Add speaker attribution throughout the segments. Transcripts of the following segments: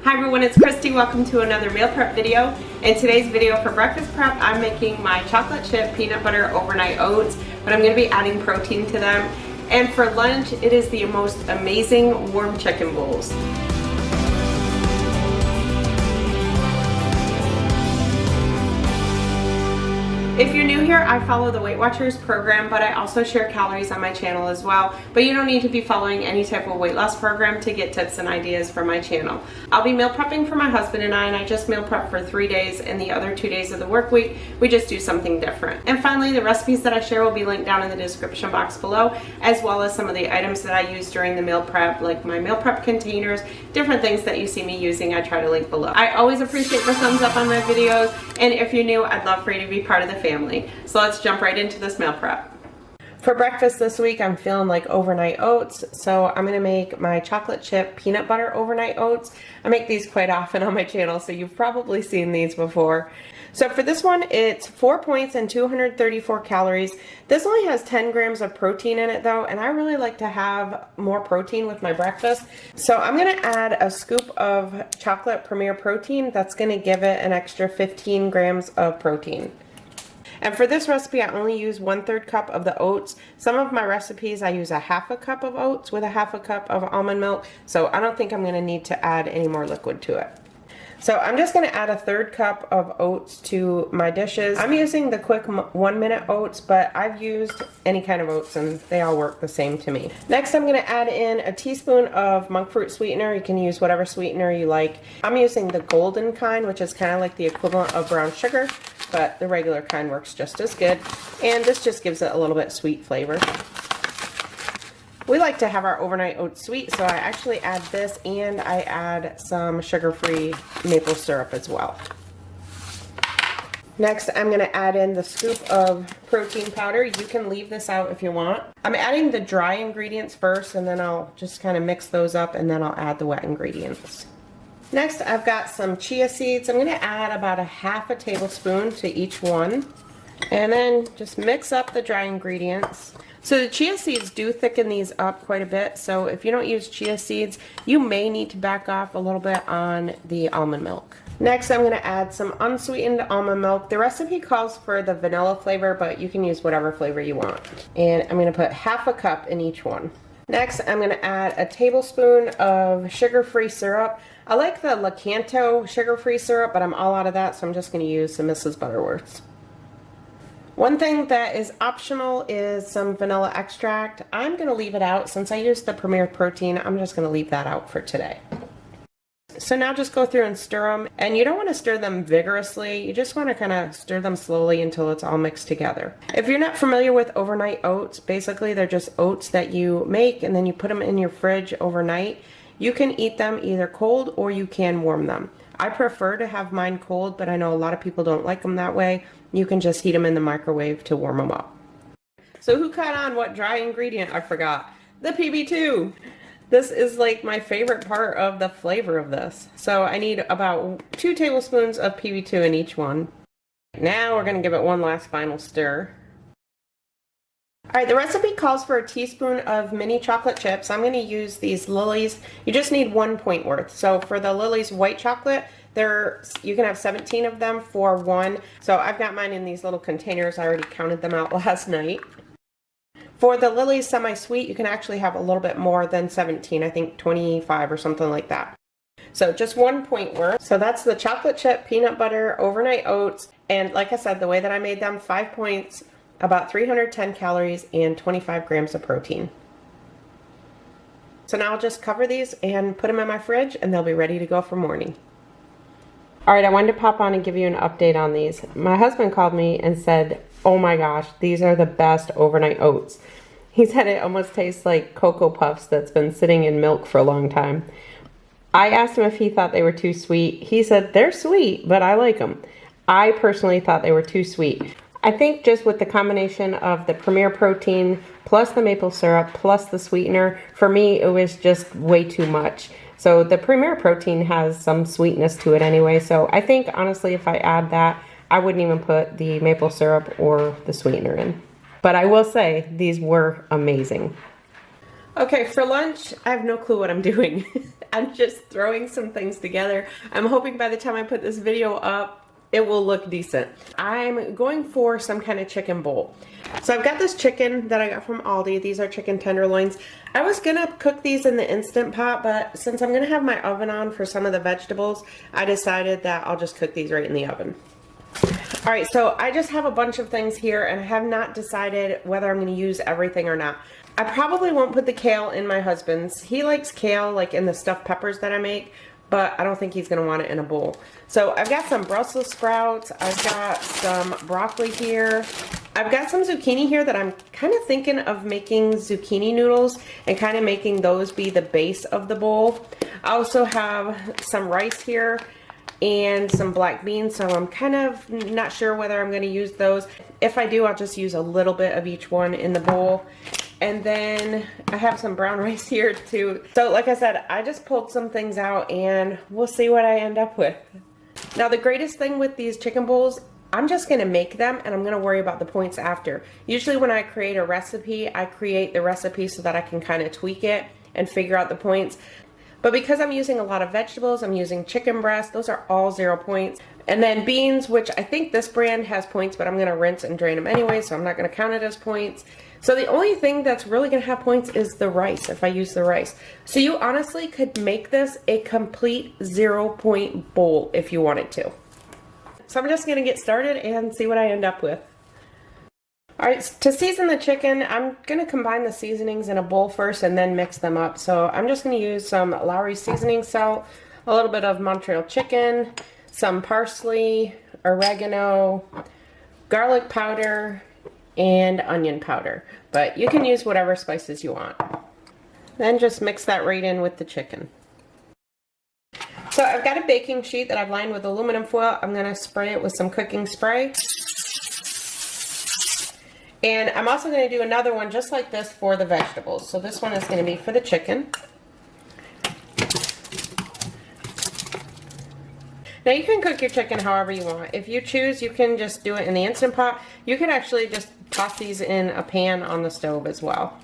Speaker 1: Hi everyone, it's Kristi. Welcome to another meal prep video. In today's video for breakfast prep, I'm making my chocolate chip peanut butter overnight oats, but I'm going to be adding protein to them. And for lunch, it is the most amazing warm chicken bowls. If you're new here, I follow the Weight Watchers program, but I also share calories on my channel as well. But you don't need to be following any type of weight loss program to get tips and ideas for my channel. I'll be meal prepping for my husband and I just meal prep for 3 days, and the other 2 days of the work week, we just do something different. And finally, the recipes that I share will be linked down in the description box below, as well as some of the items that I use during the meal prep, like my meal prep containers, different things that you see me using, I try to link below. I always appreciate the thumbs up on my videos, and if you're new, I'd love for you to be part of the family. So let's jump right into this meal prep. For breakfast this week, I'm feeling like overnight oats, so I'm going to make my chocolate chip peanut butter overnight oats. I make these quite often on my channel, so you've probably seen these before. So for this one, it's 4 points and 234 calories. This only has 10 grams of protein in it though, and I really like to have more protein with my breakfast. So I'm going to add a scoop of chocolate Premier protein. That's going to give it an extra 15 grams of protein. And for this recipe, I only use 1/3 cup of the oats. Some of my recipes, I use a 1/2 cup of oats with a 1/2 cup of almond milk. So I don't think I'm going to need to add any more liquid to it. So I'm just going to add a 1/3 cup of oats to my dishes. I'm using the quick 1-minute oats, but I've used any kind of oats and they all work the same to me. Next, I'm going to add in a teaspoon of monk fruit sweetener. You can use whatever sweetener you like. I'm using the golden kind, which is kind of like the equivalent of brown sugar, but the regular kind works just as good. And this just gives it a little bit sweet flavor. We like to have our overnight oats sweet, so I actually add this and I add some sugar-free maple syrup as well. Next, I'm going to add in the scoop of protein powder. You can leave this out if you want. I'm adding the dry ingredients first, and then I'll just kind of mix those up, and then I'll add the wet ingredients. Next, I've got some chia seeds. I'm going to add about a 1/2 tablespoon to each one, and then just mix up the dry ingredients. So the chia seeds do thicken these up quite a bit, so if you don't use chia seeds, you may need to back off a little bit on the almond milk. Next, I'm going to add some unsweetened almond milk. The recipe calls for the vanilla flavor, but you can use whatever flavor you want. And I'm going to put 1/2 cup in each one. Next, I'm going to add a tablespoon of sugar-free syrup. I like the Lakanto sugar-free syrup, but I'm all out of that, so I'm just going to use some Mrs. Butterworth's. One thing that is optional is some vanilla extract. I'm going to leave it out. Since I used the Premier protein, I'm just going to leave that out for today. So now just go through and stir them. And you don't want to stir them vigorously. You just want to kind of stir them slowly until it's all mixed together. If you're not familiar with overnight oats, basically they're just oats that you make and then you put them in your fridge overnight. You can eat them either cold or you can warm them. I prefer to have mine cold, but I know a lot of people don't like them that way. You can just heat them in the microwave to warm them up. So who caught on what dry ingredient I forgot? The PB2. This is like my favorite part of the flavor of this. So I need about 2 tablespoons of PB2 in each one. Now we're going to give it one last final stir. Alright, the recipe calls for a teaspoon of mini chocolate chips. I'm going to use these Lily's. You just need 1 point worth. So for the Lily's white chocolate, you can have 17 of them for 1. So I've got mine in these little containers. I already counted them out last night. For the Lily's semi-sweet, you can actually have a little bit more than 17. I think 25 or something like that. So just 1 point worth. So that's the chocolate chip peanut butter overnight oats. And like I said, the way that I made them, 5 points, about 310 calories and 25 grams of protein. So now I'll just cover these and put them in my fridge and they'll be ready to go for morning. Alright, I wanted to pop on and give you an update on these. My husband called me and said, oh my gosh, these are the best overnight oats. He said it almost tastes like Cocoa Puffs that's been sitting in milk for a long time. I asked him if he thought they were too sweet. He said, they're sweet, but I like them. I personally thought they were too sweet. I think just with the combination of the Premier protein plus the maple syrup plus the sweetener, for me it was just way too much. So the Premier protein has some sweetness to it anyway, so I think honestly if I add that, I wouldn't even put the maple syrup or the sweetener in. But I will say, these were amazing. Okay, for lunch, I have no clue what I'm doing. I'm just throwing some things together. I'm hoping by the time I put this video up, it will look decent. I'm going for some kind of chicken bowl. So I've got this chicken that I got from Aldi. These are chicken tenderloins. I was gonna cook these in the Instant Pot, but since I'm gonna have my oven on for some of the vegetables, I decided that I'll just cook these right in the oven. All right, so I just have a bunch of things here and I have not decided whether I'm gonna use everything or not. I probably won't put the kale in my husband's. He likes kale like in the stuffed peppers that I make, but I don't think he's gonna want it in a bowl. So I've got some Brussels sprouts, I've got some broccoli here. I've got some zucchini here that I'm kind of thinking of making zucchini noodles and kind of making those be the base of the bowl. I also have some rice here and some black beans, so I'm kind of not sure whether I'm gonna use those. If I do, I'll just use a little bit of each one in the bowl. And then I have some brown rice here too. So like I said, I just pulled some things out and we'll see what I end up with. Now the greatest thing with these chicken bowls, I'm just gonna make them and I'm gonna worry about the points after. Usually when I create a recipe, I create the recipe so that I can kind of tweak it and figure out the points. But because I'm using a lot of vegetables, I'm using chicken breast, those are all 0 points. And then beans, which I think this brand has points, but I'm gonna rinse and drain them anyway, so I'm not gonna count it as points. So the only thing that's really gonna have points is the rice, if I use the rice. So you honestly could make this a complete 0 point bowl if you wanted to. So I'm just gonna get started and see what I end up with. All right, to season the chicken, I'm gonna combine the seasonings in a bowl first and then mix them up. So I'm just gonna use some Lowry seasoning salt, a little bit of Montreal chicken, some parsley, oregano, garlic powder, and onion powder. But you can use whatever spices you want. Then just mix that right in with the chicken. So I've got a baking sheet that I've lined with aluminum foil. I'm gonna spray it with some cooking spray. And I'm also going to do another one just like this for the vegetables. So this one is going to be for the chicken. Now you can cook your chicken however you want. If you choose, you can just do it in the Instant Pot. You can actually just toss these in a pan on the stove as well.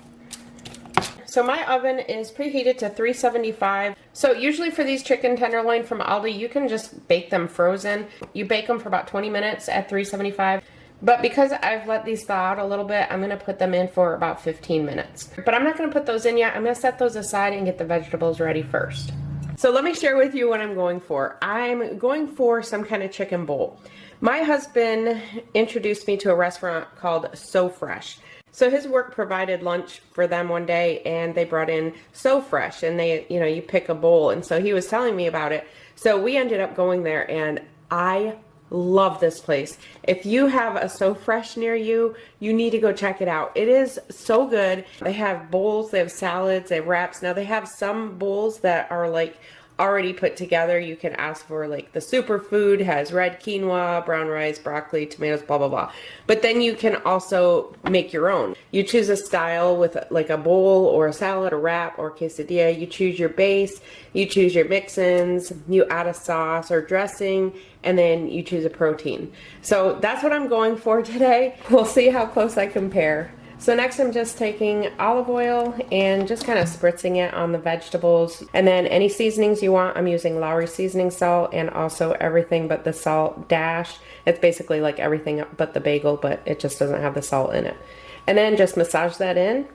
Speaker 1: So my oven is preheated to 375. So usually for these chicken tenderloin from Aldi, you can just bake them frozen. You bake them for about 20 minutes at 375. But because I've let these thaw out a little bit, I'm going to put them in for about 15 minutes. But I'm not going to put those in yet. I'm going to set those aside and get the vegetables ready first. So let me share with you what I'm going for. I'm going for some kind of chicken bowl. My husband introduced me to a restaurant called So Fresh. So his work provided lunch for them one day and they brought in So Fresh and they, you pick a bowl. And so he was telling me about it. So we ended up going there and I love this place. If you have a So Fresh near you, you need to go check it out. It is so good. They have bowls, they have salads, they have wraps. Now they have some bowls that are like already put together. You can ask for like the superfood, has red quinoa, brown rice, broccoli, tomatoes, blah, blah, blah. But then you can also make your own. You choose a style with like a bowl or a salad, a wrap, or quesadilla. You choose your base, you choose your mix-ins, you add a sauce or dressing, and then you choose a protein. So that's what I'm going for today. We'll see how close I compare. So next I'm just taking olive oil and just kind of spritzing it on the vegetables. And then any seasonings you want, I'm using Lowry seasoning salt and also everything but the salt dash. It's basically like everything but the bagel, but it just doesn't have the salt in it. And then just massage that in.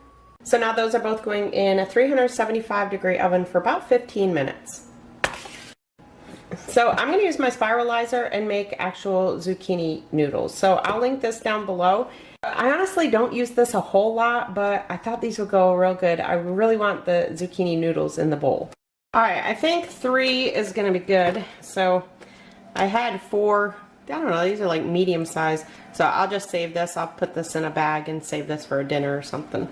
Speaker 1: So now those are both going in a 375-degree oven for about 15 minutes. So I'm going to use my spiralizer and make actual zucchini noodles. So I'll link this down below. I honestly don't use this a whole lot, but I thought these would go real good. I really want the zucchini noodles in the bowl. All right, I think 3 is going to be good. So I had 4, I don't know, these are like medium size. So I'll just save this. I'll put this in a bag and save this for a dinner or something.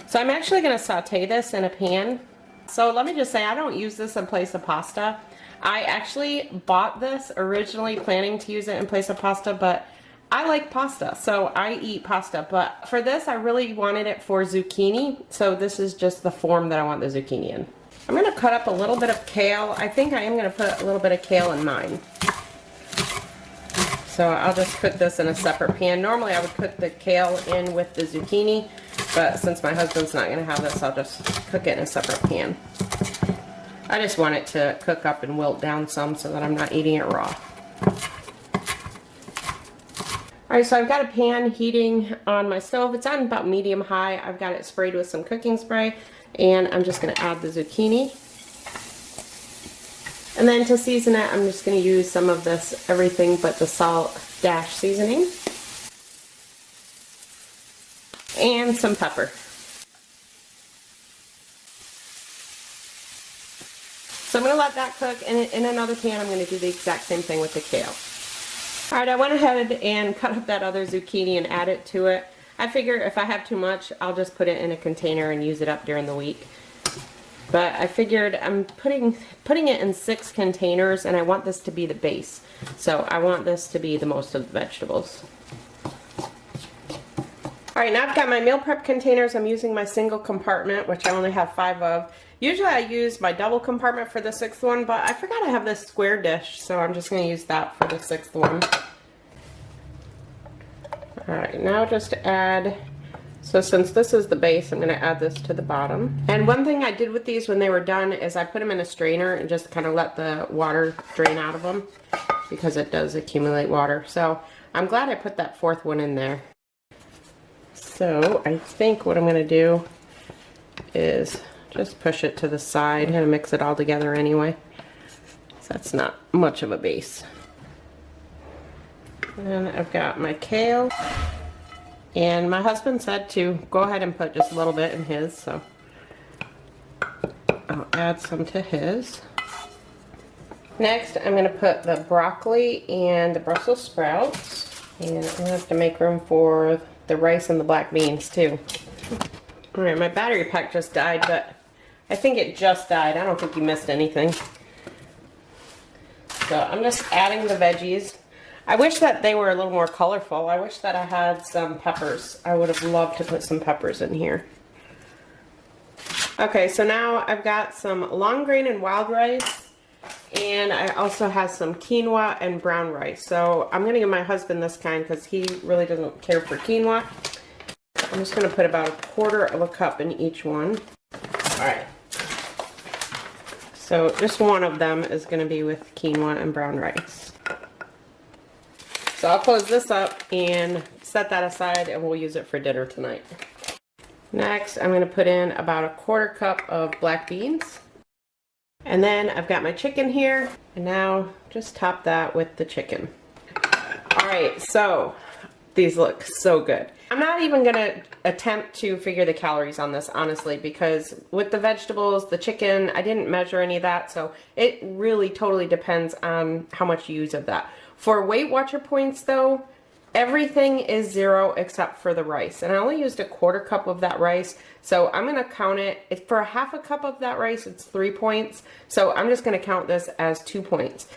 Speaker 1: So I'm actually going to saute this in a pan. So let me just say, I don't use this in place of pasta. I actually bought this originally planning to use it in place of pasta, but I like pasta, so I eat pasta. But for this, I really wanted it for zucchini, so this is just the form that I want the zucchini in. I'm going to cut up a little bit of kale. I think I am going to put a little bit of kale in mine. So I'll just cook this in a separate pan. Normally I would cook the kale in with the zucchini, But since my husband's not going to have this, I'll just cook it in a separate pan. I just want it to cook up and wilt down some so that I'm not eating it raw. Alright, so I've got a pan heating on my stove. It's on about medium high. I've got it sprayed with some cooking spray, and I'm just going to add the zucchini. And then to season it, I'm just going to use some of this everything but the salt dash seasoning. And some pepper. So I'm going to let that cook, and in another pan I'm going to do the exact same thing with the kale. Alright, I went ahead and cut up that other zucchini and add it to it. I figure if I have too much, I'll just put it in a container and use it up during the week. But I figured I'm putting it in 6 containers, and I want this to be the base. So I want this to be the most of the vegetables. Alright, now I've got my meal prep containers. I'm using my single compartment, which I only have 5 of. Usually I use my double compartment for the 6th one, but I forgot I have this square dish, so I'm just going to use that for the 6th one. Alright, now just add, so since this is the base, I'm going to add this to the bottom. And one thing I did with these when they were done is I put them in a strainer and just kind of let the water drain out of them, because it does accumulate water. So I'm glad I put that 4th one in there. So I think what I'm going to do is just push it to the side and mix it all together anyway. So that's not much of a base. And I've got my kale. And my husband said to go ahead and put just a little bit in his, so I'll add some to his. Next, I'm going to put the broccoli and the Brussels sprouts. And I'm going to have to make room for the rice and the black beans too. Alright, my battery pack just died, but I think it just died. I don't think you missed anything. So I'm just adding the veggies. I wish that they were a little more colorful. I wish that I had some peppers. I would have loved to put some peppers in here. Okay, so now I've got some long grain and wild rice, and I also have some quinoa and brown rice. So I'm going to give my husband this kind because he really doesn't care for quinoa. I'm just going to put about 1/4 cup in each one. Alright. So just one of them is going to be with quinoa and brown rice. So I'll close this up and set that aside, and we'll use it for dinner tonight. Next, I'm going to put in about 1/4 cup of black beans. And then I've got my chicken here, and now just top that with the chicken. Alright, so these look so good. I'm not even going to attempt to figure the calories on this, honestly, because with the vegetables, the chicken, I didn't measure any of that, so it really totally depends on how much you use of that. For Weight Watcher points, though, everything is 0 except for the rice, and I only used 1/4 cup of that rice, so I'm going to count it. If for 1/2 cup of that rice, it's 3 points, so I'm just going to count this as 2 points.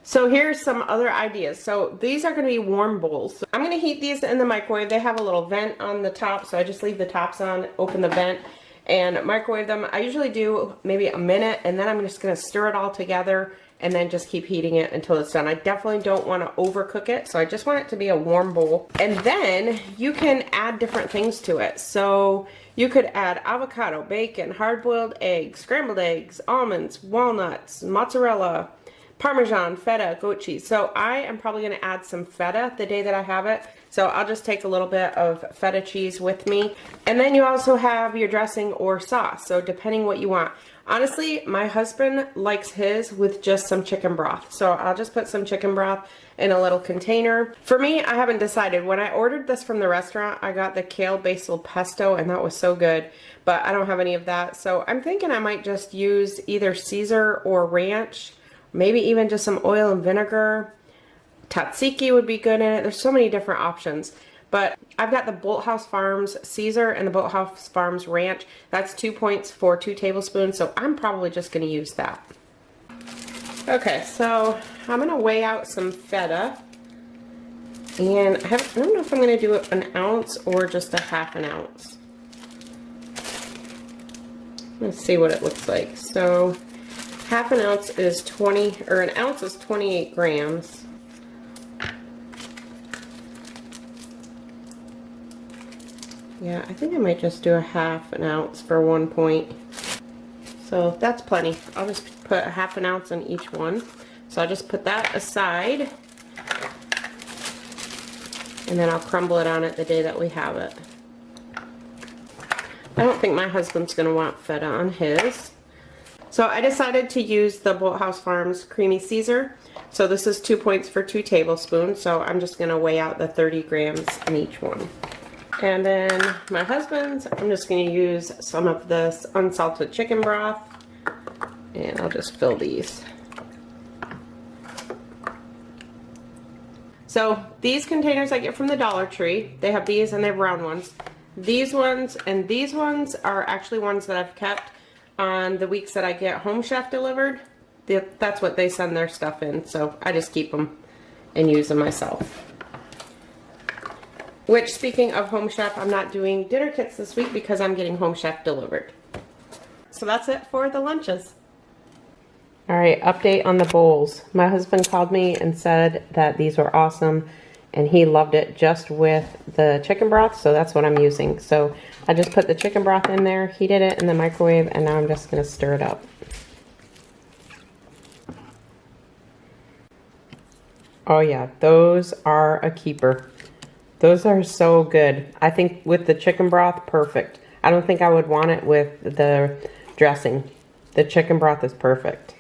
Speaker 1: So here's some other ideas. So these are going to be warm bowls. So I'm going to heat these in the microwave. They have a little vent on the top, so I just leave the tops on, open the vent, and microwave them. I usually do maybe a minute, and then I'm just going to stir it all together and then just keep heating it until it's done. I definitely don't want to overcook it, so I just want it to be a warm bowl. And then you can add different things to it. So you could add avocado, bacon, hard-boiled eggs, scrambled eggs, almonds, walnuts, mozzarella, Parmesan, feta, goat cheese. So I am probably going to add some feta the day that I have it. So I'll just take a little bit of feta cheese with me. And then you also have your dressing or sauce. So depending what you want. Honestly, my husband likes his with just some chicken broth. So I'll just put some chicken broth in a little container. For me, I haven't decided. When I ordered this from the restaurant, I got the kale basil pesto, and that was so good. But I don't have any of that. So I'm thinking I might just use either Caesar or ranch. Maybe even just some oil and vinegar. Tzatziki would be good in it. There's so many different options. But I've got the Bolthouse Farms Caesar and the Bolthouse Farms Ranch. That's 2 points for 2 tablespoons. So I'm probably just going to use that. Okay, so I'm going to weigh out some feta. And I don't know if I'm going to do it 1 ounce or just 1/2 ounce. Let's see what it looks like. So 1/2 ounce is 20, or 1 ounce is 28 grams. Yeah, I think I might just do a 1/2 ounce for 1 point. So that's plenty. I'll just put a 1/2 ounce on each one. So I'll just put that aside. And then I'll crumble it on it the day that we have it. I don't think my husband's going to want feta on his. So I decided to use the Bolthouse Farms Creamy Caesar. So this is 2 points for 2 tablespoons. So I'm just going to weigh out the 30 grams in each one. And then my husband's, I'm just going to use some of this unsalted chicken broth. And I'll just fill these. So these containers I get from the Dollar Tree. They have these and they have round ones. These ones and these ones are actually ones that I've kept on the weeks that I get Home Chef delivered. That's what they send their stuff in, so I just keep them and use them myself. Which, speaking of Home Chef, I'm not doing dinner kits this week because I'm getting Home Chef delivered. So that's it for the lunches. Alright, update on the bowls. My husband called me and said that these were awesome and he loved it just with the chicken broth, so that's what I'm using. So I just put the chicken broth in there, heated it in the microwave, and now I'm just going to stir it up. Oh yeah, those are a keeper. Those are so good. I think with the chicken broth, perfect. I don't think I would want it with the dressing. The chicken broth is perfect.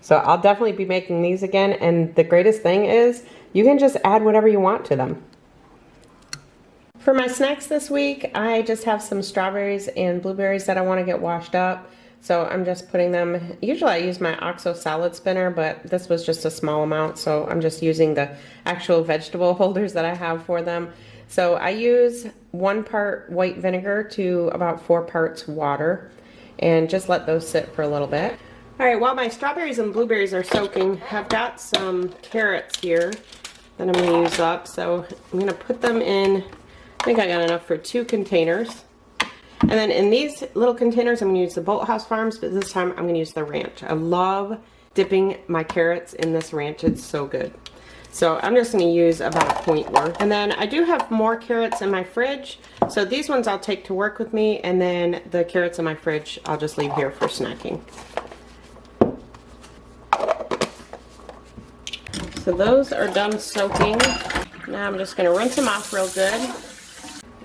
Speaker 1: So I'll definitely be making these again, and the greatest thing is you can just add whatever you want to them. For my snacks this week, I just have some strawberries and blueberries that I want to get washed up. So I'm just putting them, usually I use my OXO salad spinner, but this was just a small amount, so I'm just using the actual vegetable holders that I have for them. So I use 1 part white vinegar to about 4 parts water, and just let those sit for a little bit. All right, while my strawberries and blueberries are soaking, I've got some carrots here that I'm going to use up. So I'm going to put them in, I think I got enough for 2 containers. And then in these little containers, I'm going to use the Bolthouse Farms, but this time I'm going to use the ranch. I love dipping my carrots in this ranch. It's so good. So I'm just going to use about a point worth. And then I do have more carrots in my fridge. So these ones I'll take to work with me, and then the carrots in my fridge I'll just leave here for snacking. So those are done soaking. Now I'm just going to rinse them off real good.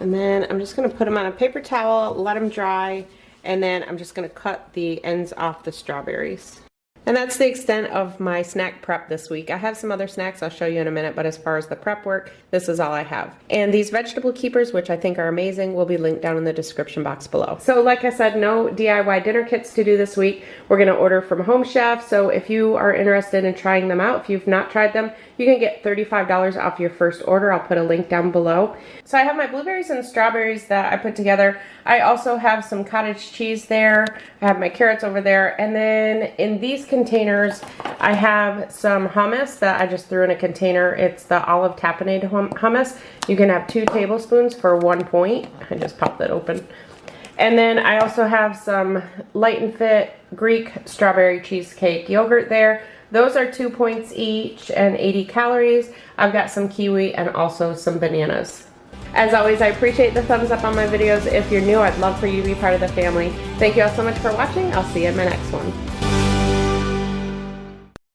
Speaker 1: And then I'm just going to put them on a paper towel, let them dry, and then I'm just going to cut the ends off the strawberries. And that's the extent of my snack prep this week. I have some other snacks I'll show you in a minute, but as far as the prep work, this is all I have. And these vegetable keepers, which I think are amazing, will be linked down in the description box below. So like I said, no DIY dinner kits to do this week. We're going to order from Home Chef. So if you are interested in trying them out, if you've not tried them, you can get $35 off your first order. I'll put a link down below. So I have my blueberries and strawberries that I put together. I also have some cottage cheese there. I have my carrots over there. And then in these containers, I have some hummus that I just threw in a container. It's the olive tapenade hummus. You can have 2 tablespoons for 1 point. I just popped that open. And then I also have some Light and Fit Greek strawberry cheesecake yogurt there. Those are 2 points each and 80 calories. I've got some kiwi and also some bananas. As always, I appreciate the thumbs up on my videos. If you're new, I'd love for you to be part of the family. Thank you all so much for watching. I'll see you in my next one.